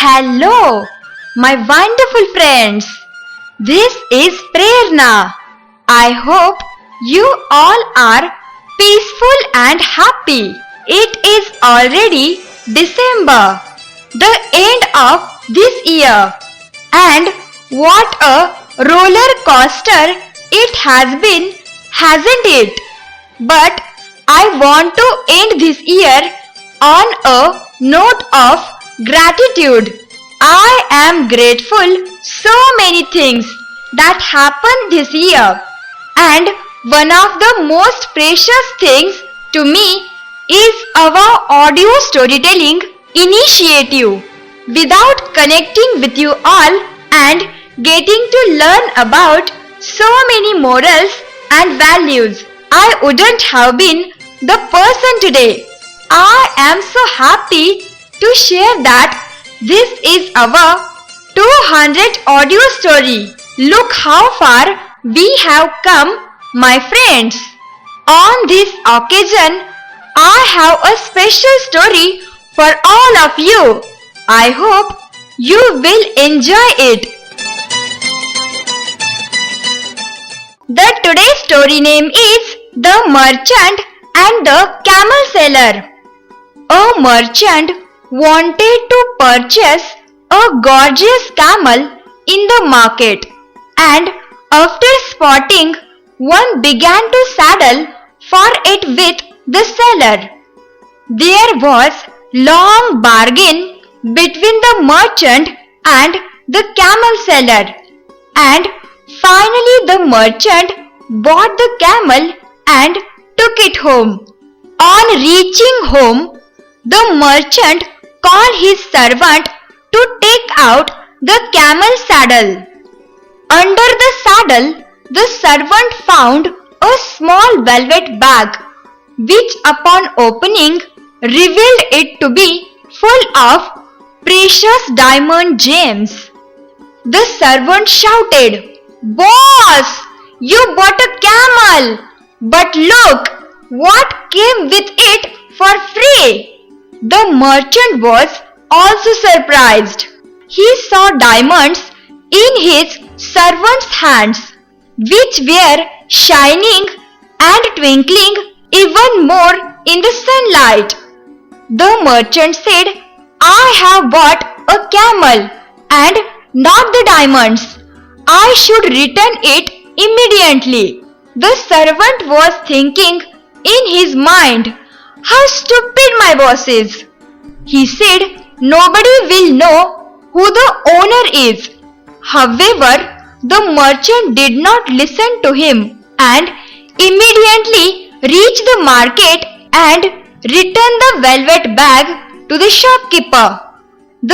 Hello, my wonderful friends. This is Prerna. I hope you all are peaceful and happy. It is already December, the end of this year. And what a roller coaster it has been, hasn't it? But I want to end this year on a note of gratitude. I am grateful so many things that happened this year, and one of the most precious things to me is our audio storytelling initiative. Without connecting with you all and getting to learn about so many morals and values, I wouldn't have been the person today. I am so happy to share that this is our 200th audio story. Look how far we have come, my friends. On this occasion, I have a special story for all of you. I hope you will enjoy it. The today's story name is The Merchant and the Camel Seller. A merchant wanted to purchase a gorgeous camel in the market, and after spotting one began to saddle for it with the seller. There was long bargain between the merchant and the camel seller, and finally the merchant bought the camel and took it home. On reaching home, the merchant called his servant to take out the camel saddle. Under the saddle, the servant found a small velvet bag, which upon opening revealed it to be full of precious diamond gems. The servant shouted, "Boss, you bought a camel, but look what came with it for free." The merchant was also surprised. He saw diamonds in his servant's hands, which were shining and twinkling even more in the sunlight. The merchant said, "I have bought a camel and not the diamonds. I should return it immediately." The servant was thinking in his mind, "How stupid my boss is." He said, "Nobody will know who the owner is." However, the merchant did not listen to him and immediately reached the market and returned the velvet bag to the shopkeeper.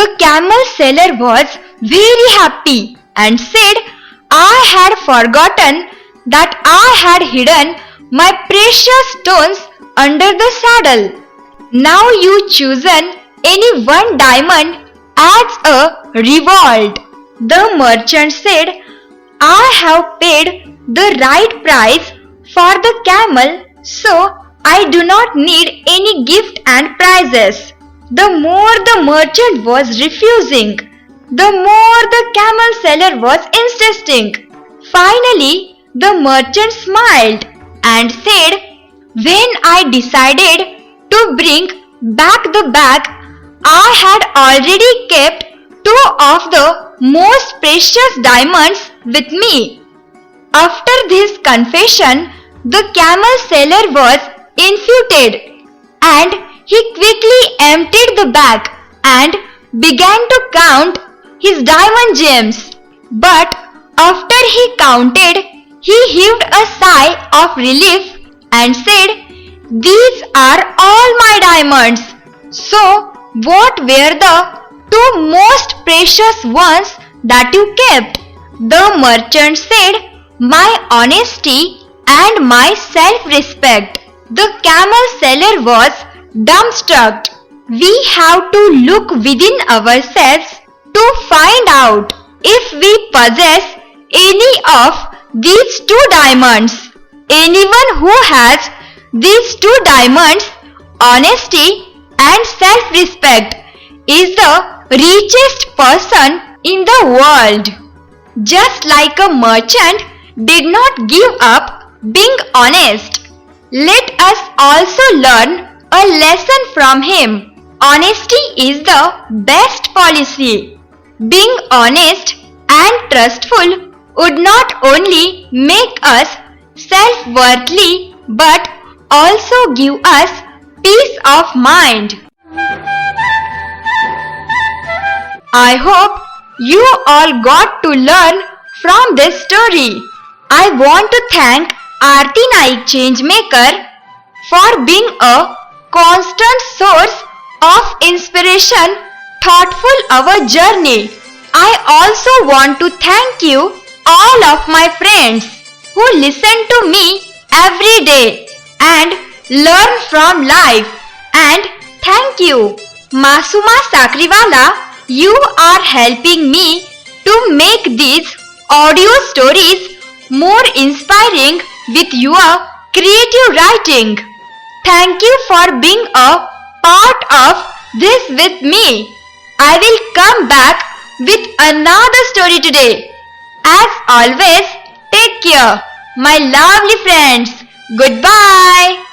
The camel seller was very happy and said, "I had forgotten that I had hidden my precious stones under the saddle. Now you chosen any one diamond as a reward." The merchant said, "I have paid the right price for the camel, so I do not need any gift and prizes." The more the merchant was refusing, the more the camel seller was insisting. Finally, the merchant smiled and said, "When I decided to bring back the bag, I had already kept two of the most precious diamonds with me." After this confession, the camel seller was infuriated and he quickly emptied the bag and began to count his diamond gems. But after he counted, he heaved a sigh of relief and said, "These are all my diamonds. So what were the two most precious ones that you kept?" The merchant said, "My honesty and my self-respect." The camel seller was dumbstruck. We have to look within ourselves to find out if we possess any of these two diamonds. Anyone who has these two diamonds, honesty and self-respect, is the richest person in the world. Just like a merchant did not give up being honest, let us also learn a lesson from him. Honesty is the best policy. Being honest and trustful would not only make us self-worthy but also give us peace of mind. I hope you all got to learn from this story. I want to thank Aarti Naik Changemaker for being a constant source of inspiration, thoughtful our journey. I also want to thank you all of my friends who listen to me every day and learn from life. And thank you, Masuma Sakriwala. You are helping me to make these audio stories more inspiring with your creative writing. Thank you for being a part of this with me. I will come back with another story today. As always, take care, my lovely friends. Goodbye.